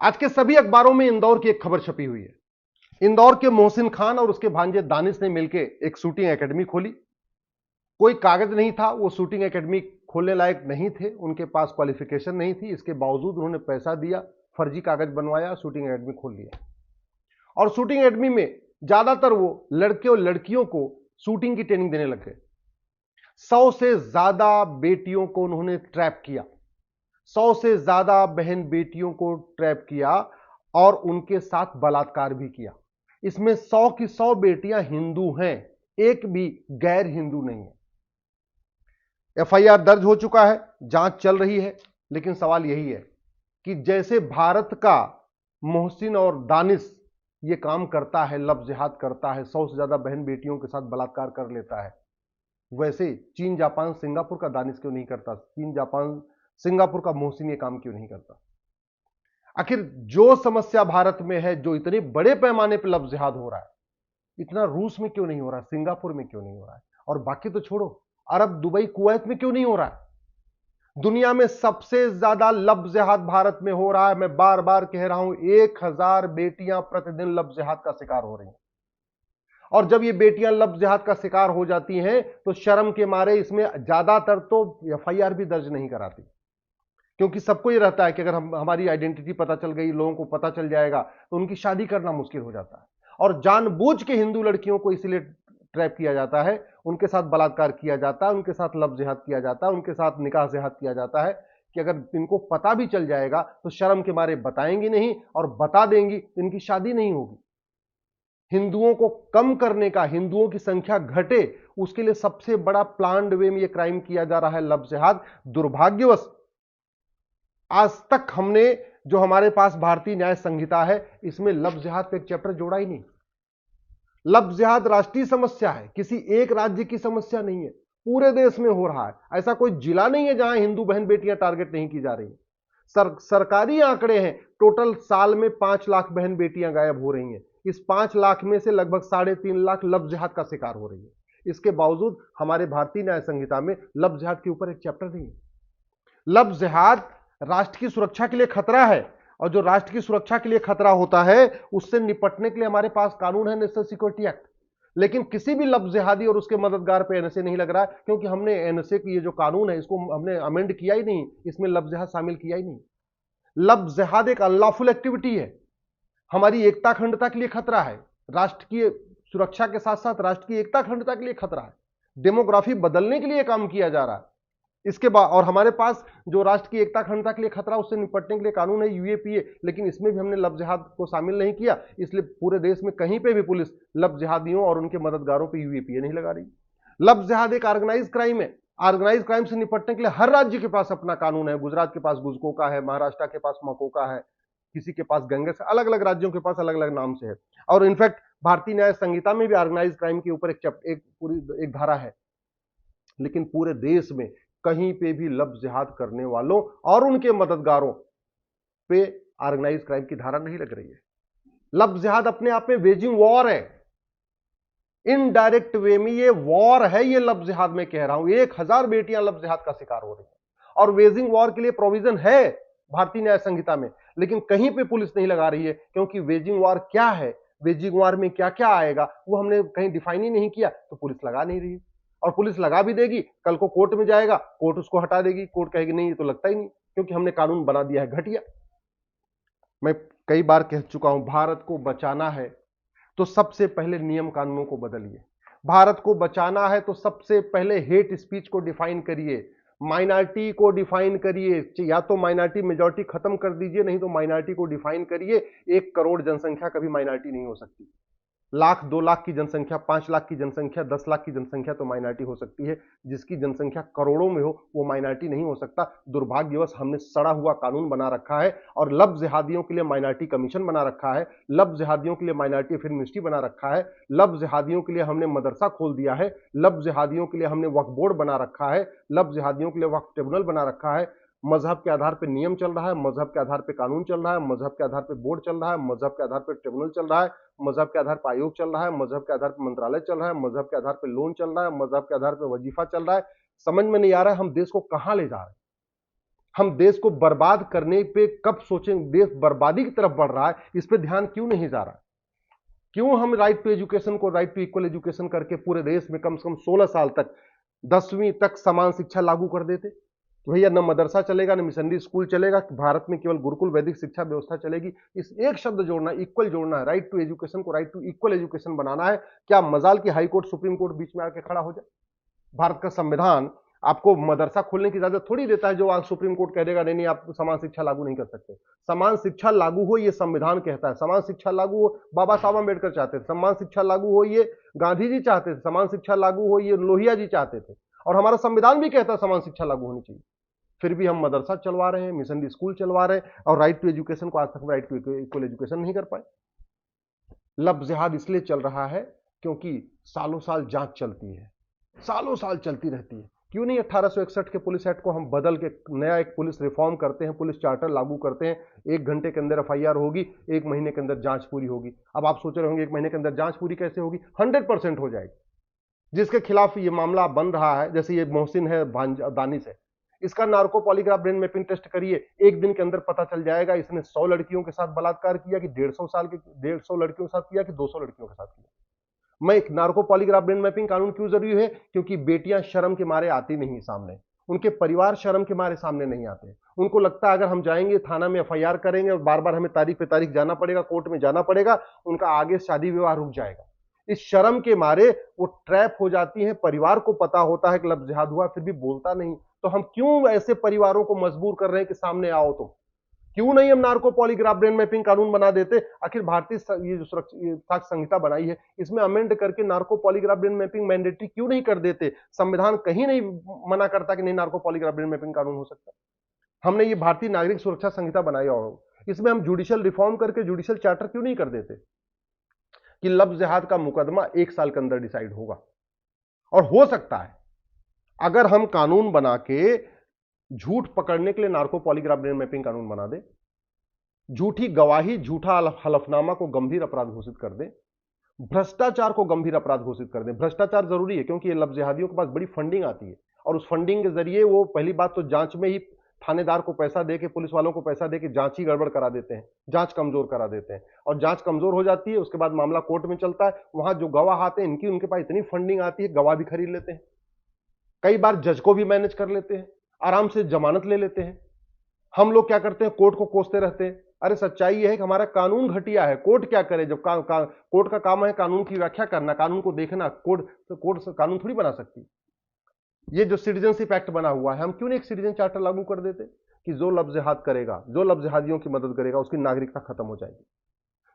आज के सभी अखबारों में इंदौर की एक खबर छपी हुई है। इंदौर के मोहसिन खान और उसके भांजे दानिश ने मिलकर एक शूटिंग एकेडमी खोली। कोई कागज नहीं था, वो शूटिंग एकेडमी खोलने लायक नहीं थे, उनके पास क्वालिफिकेशन नहीं थी। इसके बावजूद उन्होंने पैसा दिया, फर्जी कागज बनवाया, शूटिंग एकेडमी खोल लिया। और शूटिंग एकेडमी में ज्यादातर वो लड़के और लड़कियों को शूटिंग की ट्रेनिंग देने लग गए। 100 से ज्यादा बेटियों को उन्होंने ट्रैप किया, 100 से ज्यादा बहन बेटियों को ट्रैप किया और उनके साथ बलात्कार भी किया। इसमें 100 की 100 बेटियां हिंदू हैं, एक भी गैर हिंदू नहीं है। एफआईआर दर्ज हो चुका है, जांच चल रही है। लेकिन सवाल यही है कि जैसे भारत का मोहसिन और दानिश ये काम करता है, लव जिहाद करता है, 100 से ज्यादा बहन बेटियों के साथ बलात्कार कर लेता है, वैसे चीन जापान सिंगापुर का दानिश क्यों नहीं करता? चीन जापान सिंगापुर का मोहसिन ये काम क्यों नहीं करता? आखिर जो समस्या भारत में है, जो इतने बड़े पैमाने पर लव जिहाद हो रहा है, इतना रूस में क्यों नहीं हो रहा है, सिंगापुर में क्यों नहीं हो रहा है, और बाकी तो छोड़ो, अरब, दुबई, कुवैत में क्यों नहीं हो रहा है? दुनिया में सबसे ज्यादा लव जिहाद भारत में हो रहा है। मैं बार बार कह रहा हूं, 1000 बेटियां प्रतिदिन लव जिहाद का शिकार हो रही हैं। और जब ये बेटियां लव जिहाद का शिकार हो जाती हैं तो शर्म के मारे इसमें ज्यादातर तो एफआईआर भी दर्ज नहीं कराती, क्योंकि सबको ये रहता है कि अगर हमारी आइडेंटिटी पता चल गई, लोगों को पता चल जाएगा, तो उनकी शादी करना मुश्किल हो जाता है। और जानबूझ के हिंदू लड़कियों को इसलिए ट्रैप किया जाता है, उनके साथ बलात्कार किया जाता है, उनके साथ लव जिहाद किया जाता है, उनके साथ निकाह जिहाद किया जाता है कि अगर इनको पता भी चल जाएगा तो शर्म के मारे बताएंगी नहीं, और बता देंगी तो इनकी शादी नहीं होगी। हिंदुओं को कम करने का, हिंदुओं की संख्या घटे, उसके लिए सबसे बड़ा प्लान्ड वे में यह क्राइम किया जा रहा है, लव जिहाद। दुर्भाग्यवश आज तक हमने, जो हमारे पास भारतीय न्याय संहिता है, इसमें लव जिहाद पे एक चैप्टर जोड़ा ही नहीं। लव जिहाद राष्ट्रीय समस्या है, किसी एक राज्य की समस्या नहीं है, पूरे देश में हो रहा है। ऐसा कोई जिला नहीं है जहां हिंदू बहन बेटियां टारगेट नहीं की जा रही है। सरकारी आंकड़े हैं, टोटल साल में 5 लाख बहन बेटियां गायब हो रही हैं। इस 5 लाख में से लगभग 3.5 लाख लव जिहाद का शिकार हो रही है। इसके बावजूद हमारे भारतीय न्याय संहिता में लव जिहाद के ऊपर एक चैप्टर नहीं है। लव जिहाद राष्ट्र की सुरक्षा के लिए खतरा है, और जो राष्ट्र की सुरक्षा के लिए खतरा होता है, उससे निपटने के लिए हमारे पास कानून है, नेशनल सिक्योरिटी एक्ट। लेकिन किसी भी लव जिहादी और उसके मददगार पे एनएसए नहीं लग रहा है, क्योंकि हमने एनएसए की ये जो कानून है, इसको हमने अमेंड किया ही नहीं, इसमें लव जिहाद शामिल किया ही नहीं। लव जिहाद एक अनलॉफुल एक्टिविटी है, हमारी एकता अखंडता के लिए खतरा है, राष्ट्र की सुरक्षा के साथ साथ राष्ट्र की एकता अखंडता के लिए खतरा है, डेमोग्राफी बदलने के लिए काम किया जा रहा है। इसके बाद और हमारे पास जो राष्ट्र की एकता अखंडता के लिए खतरा, उससे निपटने के लिए कानून है यूएपीए, लेकिन इसमें भी हमने लव जिहाद को शामिल नहीं किया। इसलिए पूरे देश में कहीं पे भी पुलिस लव जिहादियों और उनके मददगारों पे यूएपीए नहीं लगा रही। लव जिहाद एक ऑर्गेनाइज क्राइम है। ऑर्गेनाइज क्राइम से निपटने के लिए हर राज्य के पास अपना कानून है। गुजरात के पास गुजको का है, महाराष्ट्र के पास मको का है, किसी के पास गंगे से, अलग अलग राज्यों के पास अलग अलग नाम से है। और इनफैक्ट भारतीय न्याय संहिता में भी ऑर्गेनाइज क्राइम के ऊपर एक पूरी एक धारा है। लेकिन पूरे देश में कहीं पे भी लव जिहाद करने वालों और उनके मददगारों पे ऑर्गेनाइज क्राइम की धारा नहीं लग रही है। लव जिहाद अपने आप में वेजिंग वॉर है, इनडायरेक्ट वे में ये वॉर है। ये लव जिहाद में कह रहा हूं, 1000 बेटियां लव जिहाद का शिकार हो रही हैं, और वेजिंग वॉर के लिए प्रोविजन है भारतीय न्याय संहिता में, लेकिन कहीं पे पुलिस नहीं लगा रही है। क्योंकि वेजिंग वॉर क्या है, वेजिंग वॉर में क्या क्या आएगा, वो हमने कहीं डिफाइन ही नहीं किया, तो पुलिस लगा नहीं रही है। और पुलिस लगा भी देगी, कल को कोर्ट में जाएगा, कोर्ट उसको हटा देगी, कोर्ट कहेगी नहीं ये तो लगता ही नहीं, क्योंकि हमने कानून बना दिया है घटिया। मैं कई बार कह चुका हूं, भारत को बचाना है तो सबसे पहले नियम कानूनों को बदलिए। भारत को बचाना है तो सबसे पहले हेट स्पीच को डिफाइन करिए, माइनॉरिटी को डिफाइन करिए। या तो माइनॉरिटी मेजॉरिटी खत्म कर दीजिए, नहीं तो माइनॉरिटी को डिफाइन करिए। 1 करोड़ जनसंख्या कभी माइनॉरिटी नहीं हो सकती। लाख, 2 लाख की जनसंख्या, 5 लाख की जनसंख्या, 10 लाख की जनसंख्या तो माइनॉरिटी हो सकती है। जिसकी जनसंख्या करोड़ों में हो वो माइनॉरिटी नहीं हो सकता। दुर्भाग्यवश हमने सड़ा हुआ कानून बना रखा है, और लव जिहादियों के लिए माइनॉरिटी कमीशन बना रखा है, लव जिहादियों के लिए माइनॉरिटी फिल्म मिनिस्ट्री बना रखा है, लव जिहादियों के लिए हमने मदरसा खोल दिया है, लव जिहादियों के लिए हमने वक्फ बोर्ड बना रखा है, लव जिहादियों के लिए वक्फ ट्रिब्यूनल बना रखा है। मजहब के आधार पर नियम चल रहा है, मजहब के आधार पर कानून चल रहा है, मजहब के आधार पर बोर्ड चल रहा है, मजहब के आधार पर ट्रिब्यूनल चल रहा है, मजहब के आधार पर आयोग चल रहा है, मजहब के आधार पर मंत्रालय चल रहा है, मजहब के आधार पर लोन चल रहा है, मजहब के आधार पर वजीफा चल रहा है। समझ में नहीं आ रहा है हम देश को कहां ले जा रहे हैं। हम देश को बर्बाद करने पे कब सोचेंगे? देश बर्बादी की तरफ बढ़ रहा है, इस पे ध्यान क्यों नहीं जा रहा? क्यों हम राइट टू एजुकेशन को राइट टू इक्वल एजुकेशन करके पूरे देश में कम से कम 16 साल तक 10वीं तक समान शिक्षा लागू कर देते? तो भैया न मदरसा चलेगा, न मिशनरी स्कूल चलेगा, भारत में केवल गुरुकुल वैदिक शिक्षा व्यवस्था चलेगी। इस एक शब्द जोड़ना, इक्वल जोड़ना है, राइट टू एजुकेशन को राइट टू इक्वल एजुकेशन बनाना है। क्या मजाल की हाई कोर्ट सुप्रीम कोर्ट बीच में आके खड़ा हो जाए? भारत का संविधान आपको मदरसा खोलने की इजाजत थोड़ी देता है, जो आज सुप्रीम कोर्ट कह देगा नहीं नहीं आप समान शिक्षा लागू नहीं कर सकते। समान शिक्षा लागू हो ये संविधान कहता है, समान शिक्षा लागू हो बाबा साहब अम्बेडकर चाहते थे, समान शिक्षा लागू हो ये गांधी जी चाहते थे, समान शिक्षा लागू हो ये लोहिया जी चाहते थे, और हमारा संविधान भी कहता है समान शिक्षा लागू होनी चाहिए। फिर भी हम मदरसा चलवा रहे हैं, मिशनरी स्कूल चलवा रहे हैं, और राइट टू एजुकेशन को आज तक राइट टू इक्वल एजुकेशन नहीं कर पाए। लब जिहाद इसलिए चल रहा है क्योंकि सालों साल जांच चलती है, सालों साल चलती रहती है। क्यों नहीं 1861 के पुलिस एक्ट को हम बदल के नया एक पुलिस रिफॉर्म करते हैं, पुलिस चार्टर लागू करते हैं, 1 घंटे के अंदर एफआईआर होगी, 1 महीने के अंदर जांच पूरी होगी। अब आप सोच रहे होंगे 1 महीने के अंदर जांच पूरी कैसे होगी? 100% हो जाएगी। जिसके खिलाफ ये मामला बन रहा है, जैसे ये मोहसिन है, दानिश है, इसका narco polygraph brain mapping test करिए, 1 दिन के अंदर पता चल जाएगा इसने 100 लड़कियों के साथ बलात्कार किया कि 150 लड़कियों के साथ किया कि 200 लड़कियों के साथ किया। मैं एक नार्को पॉलीग्राफ ब्रेन मैपिंग कानून क्यों जरूरी है? क्योंकि बेटियां शर्म के मारे आती नहीं सामने, उनके परिवार शर्म के मारे सामने नहीं आते। उनको लगता है अगर हम जाएंगे थाना में एफआईआर करेंगे और बार बार हमें तारीख पे तारीख जाना पड़ेगा, कोर्ट में जाना पड़ेगा, उनका आगे शादी विवाह रुक जाएगा। इस शर्म के मारे वो ट्रैप हो जाती है। परिवार को पता होता है कि लब जिहाद हुआ, फिर भी बोलता नहीं। तो हम क्यों ऐसे परिवारों को मजबूर कर रहे हैं कि सामने आओ? तो क्यों नहीं हम नार्को पॉलीग्राफ ब्रेन मैपिंग कानून बना देते? आखिर भारतीय ये जो साक्ष्य संहिता बनाई है, इसमें अमेंड करके narco polygraph brain mapping mandatory क्यों नहीं कर देते? संविधान कहीं नहीं मना करता कि नहीं नार्को पॉलीग्राफ ब्रेन मैपिंग कानून हो सकता। हमने ये भारतीय नागरिक सुरक्षा संहिता बनाई, और इसमें हम जुडिशियल रिफॉर्म करके जुडिशियल चार्टर क्यों नहीं कर देते कि लब जिहाद का मुकदमा 1 साल के अंदर डिसाइड होगा? और हो सकता है अगर हम कानून बना के झूठ पकड़ने के लिए नार्को पॉलीग्राफ ब्रेन मैपिंग कानून बना दे, झूठी गवाही, झूठा हलफनामा को गंभीर अपराध घोषित कर दे, भ्रष्टाचार को गंभीर अपराध घोषित कर दे। भ्रष्टाचार जरूरी है क्योंकि ये लब जिहादियों के पास बड़ी फंडिंग आती है, और उस फंडिंग के जरिए वो पहली बात तो जांच में ही थानेदार को पैसा देके, पुलिस वालों को पैसा देके जांच ही गड़बड़ करा देते हैं, जांच कमजोर करा देते हैं, और जांच कमजोर हो जाती है, उसके बाद मामला कोर्ट में चलता है। वहां जो गवाह आते हैं, इनकी उनके पास इतनी फंडिंग आती है, गवाह भी खरीद लेते हैं, कई बार जज को भी मैनेज कर लेते हैं, आराम से जमानत ले लेते हैं। हम लोग क्या करते हैं? कोर्ट को कोसते रहते हैं। अरे सच्चाई यह है कि हमारा कानून घटिया है। कोर्ट क्या करे जब कोर्ट का काम है कानून की व्याख्या करना, कानून को देखना। कोर्ट कानून थोड़ी बना सकती। ये जो सिटीजनशिप एक्ट बना हुआ है, हम क्यों नहीं एक सिटीजन चार्टर लागू कर देते कि जो लब जिहाद करेगा, जो लब जिहादियों की मदद करेगा, उसकी नागरिकता खत्म हो जाएगी।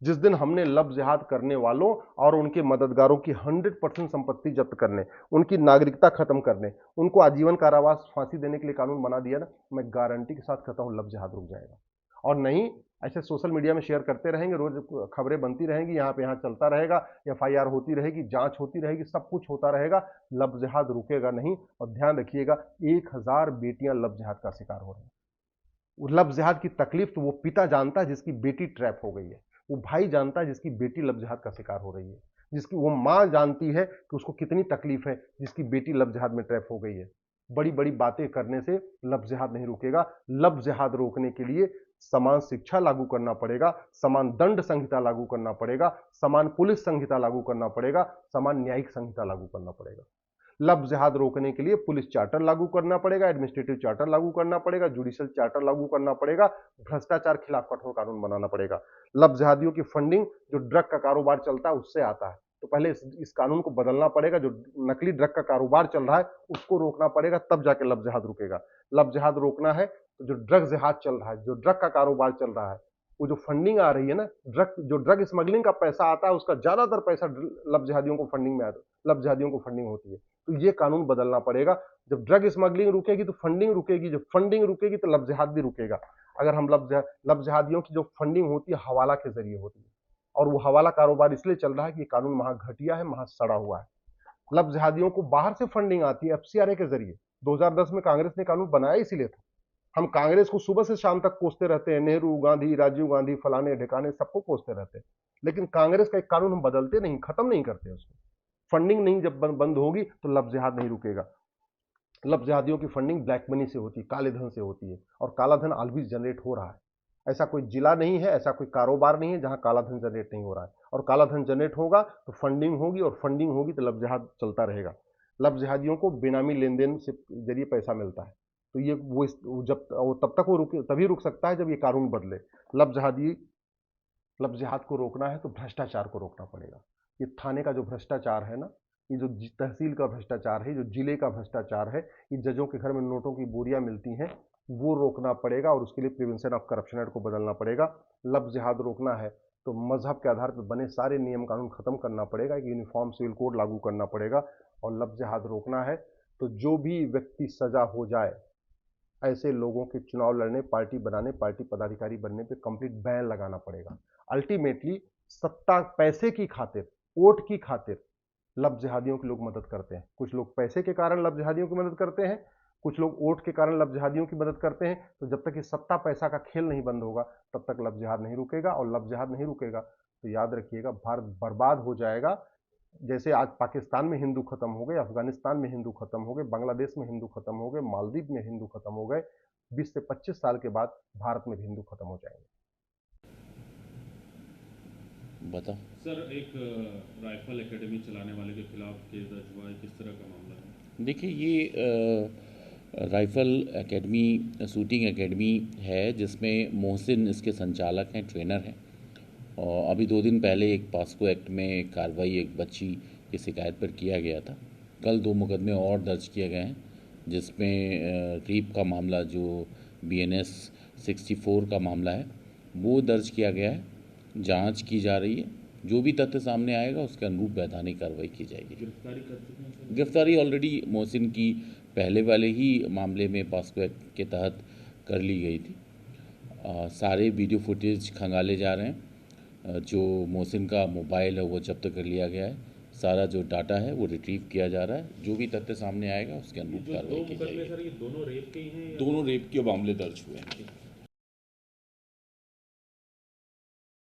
जिस दिन हमने लब जिहाद करने वालों और उनके मददगारों की 100% संपत्ति जब्त करने, उनकी नागरिकता खत्म करने, उनको आजीवन कारावास, फांसी देने के लिए कानून बना दिया ना, मैं गारंटी के साथ कहता हूं लब जिहाद रुक जाएगा। और नहीं ऐसे सोशल मीडिया में शेयर करते रहेंगे, रोज खबरें बनती रहेंगी, यहाँ पे यहाँ चलता रहेगा, एफआईआर होती रहेगी, जांच होती रहेगी, सब कुछ होता रहेगा, लब जिहाद रुकेगा नहीं। और ध्यान रखिएगा, 1000 बेटियां लब जिहाद का शिकार हो रही हैं। लब जिहाद की तकलीफ तो वो पिता जानता है जिसकी बेटी ट्रैप हो गई है, वो भाई जानता है जिसकी बेटी लब जिहाद का शिकार हो रही है, जिसकी वो मां जानती है कि उसको कितनी तकलीफ है जिसकी बेटी लब जिहाद में ट्रैप हो गई है। बड़ी बड़ी बातें करने से लब जिहाद नहीं रुकेगा। लब जिहाद रोकने के लिए समान शिक्षा लागू करना पड़ेगा, समान दंड संहिता लागू करना पड़ेगा, समान पुलिस संहिता लागू करना पड़ेगा, समान न्यायिक संहिता लागू करना पड़ेगा। लब जिहाद रोकने के लिए पुलिस चार्टर लागू करना पड़ेगा, एडमिनिस्ट्रेटिव चार्टर लागू करना पड़ेगा, जुडिशियल चार्टर लागू करना पड़ेगा, भ्रष्टाचार खिलाफ कठोर कानून बनाना पड़ेगा। लब जिहादियों की फंडिंग जो ड्रग का कारोबार चलता है उससे आता है, तो पहले इस कानून को बदलना पड़ेगा। जो नकली ड्रग का कारोबार चल रहा है उसको रोकना पड़ेगा, तब जाके लब जिहाद रुकेगा। लब जिहाद रोकना है तो जो ड्रग जिहाद चल रहा है, जो ड्रग का कारोबार चल रहा है, वो जो फंडिंग आ रही है ना, जो ड्रग स्मगलिंग का पैसा आता है, उसका ज्यादातर पैसा लब जिहादियों को फंडिंग में आता है, लब जिहादियों को फंडिंग होती है। तो ये कानून बदलना पड़ेगा। जब ड्रग स्मगलिंग रुकेगी तो फंडिंग रुकेगी, जब फंडिंग रुकेगी तो लब जिहाद भी रुकेगा। अगर हम लब जिहादियों की जो फंडिंग होती है हवाला के जरिए होती है, और वो हवाला कारोबार इसलिए चल रहा है कि ये कानून महा घटिया है, महा सड़ा हुआ है। लब जिहादियों को बाहर से फंडिंग आती है एफसीआरए के जरिए। 2010 में कांग्रेस ने कानून बनाया इसीलिए था। हम कांग्रेस को सुबह से शाम तक कोसते रहते हैं, नेहरू, गांधी, राजीव गांधी, फलाने ढिकाने, सबको कोसते रहते हैं, लेकिन कांग्रेस का एक कानून हम बदलते नहीं, खत्म नहीं करते उसको। फंडिंग नहीं जब बंद होगी तो लब जिहाद नहीं रुकेगा। लव जिहादियों की फंडिंग ब्लैक मनी से होती है, काले धन से होती है, और काला धन ऑलवेज जनरेट हो रहा है। ऐसा कोई जिला नहीं है, ऐसा कोई कारोबार नहीं है जहां काला धन जनरेट नहीं हो रहा है। और काला धन जनरेट होगा तो फंडिंग होगी, और फंडिंग होगी तो लव जिहाद चलता रहेगा। लव जिहादियों को बेनामी लेन देन से जरिए पैसा मिलता है। तो ये वो जब वो तब तक वो रुक तभी रुक सकता है जब ये कानून बदले। लव लव जिहाद को रोकना है तो भ्रष्टाचार को रोकना पड़ेगा। ये थाने का जो भ्रष्टाचार है ना, ये जो तहसील का भ्रष्टाचार है, जो जिले का भ्रष्टाचार है, ये जजों के घर में नोटों की बोरियां मिलती हैं, वो रोकना पड़ेगा। और उसके लिए प्रिवेंशन ऑफ करप्शन एक्ट को बदलना पड़ेगा। लव जिहाद रोकना है तो मजहब के आधार पर बने सारे नियम कानून खत्म करना पड़ेगा, एक यूनिफॉर्म सिविल कोड लागू करना पड़ेगा। और लव जिहाद रोकना है तो जो भी व्यक्ति सजा हो जाए, ऐसे लोगों के चुनाव लड़ने, पार्टी बनाने, पार्टी पदाधिकारी बनने पे कंप्लीट बैन लगाना पड़ेगा। अल्टीमेटली सत्ता, पैसे की खातिर, वोट की खातिर लव जिहादियों की लोग मदद करते हैं। कुछ लोग पैसे के कारण लव जिहादियों की मदद करते हैं, कुछ लोग वोट के कारण लव जिहादियों की मदद करते हैं। तो जब तक ये सत्ता पैसा का खेल नहीं बंद होगा, तब तक लव जिहाद नहीं रुकेगा। और लव जिहाद नहीं रुकेगा तो याद रखिएगा, भारत बर्बाद हो जाएगा। जैसे आज पाकिस्तान में हिंदू खत्म हो गए, अफगानिस्तान में हिंदू खत्म हो गए, बांग्लादेश में हिंदू खत्म हो गए, मालदीव में हिंदू खत्म हो गए, 20 से 25 साल के बाद भारत में भी हिंदू खत्म हो जाएंगे। बता सर, एक राइफल एकेडमी चलाने वाले के खिलाफ केस दर्ज हुआ है, किस तरह का मामला है? देखिए, ये राइफ़ल एकेडमी शूटिंग एकेडमी है जिसमें मोहसिन इसके संचालक हैं, ट्रेनर हैं। और अभी 2 दिन पहले एक पॉस्को एक्ट में कार्रवाई एक बच्ची की शिकायत पर किया गया था। कल 2 मुकदमे और दर्ज किए गए हैं जिसमें रेप का मामला, जो BNS 64 का मामला है, वो दर्ज किया गया है। जांच की जा रही है, जो भी तथ्य सामने आएगा उसके अनुरूप वैधानिक कार्रवाई की जाएगी। गिरफ्तारी कर चुके हैं सर? गिरफ्तारी ऑलरेडी मोहसिन की पहले वाले ही मामले में पॉस्को एक्ट के तहत कर ली गई थी। सारे वीडियो फुटेज खंगाले जा रहे हैं। जो मोहसिन का मोबाइल है वो जब्त कर लिया गया है। सारा जो डाटा है वो रिट्रीव किया जा रहा है। जो भी तथ्य सामने आएगा उसके अनुरूप कार्रवाई की जाएगी। सर, ये दोनों रेप के ही हैं? दोनों रेप के मामले दर्ज हुए हैं।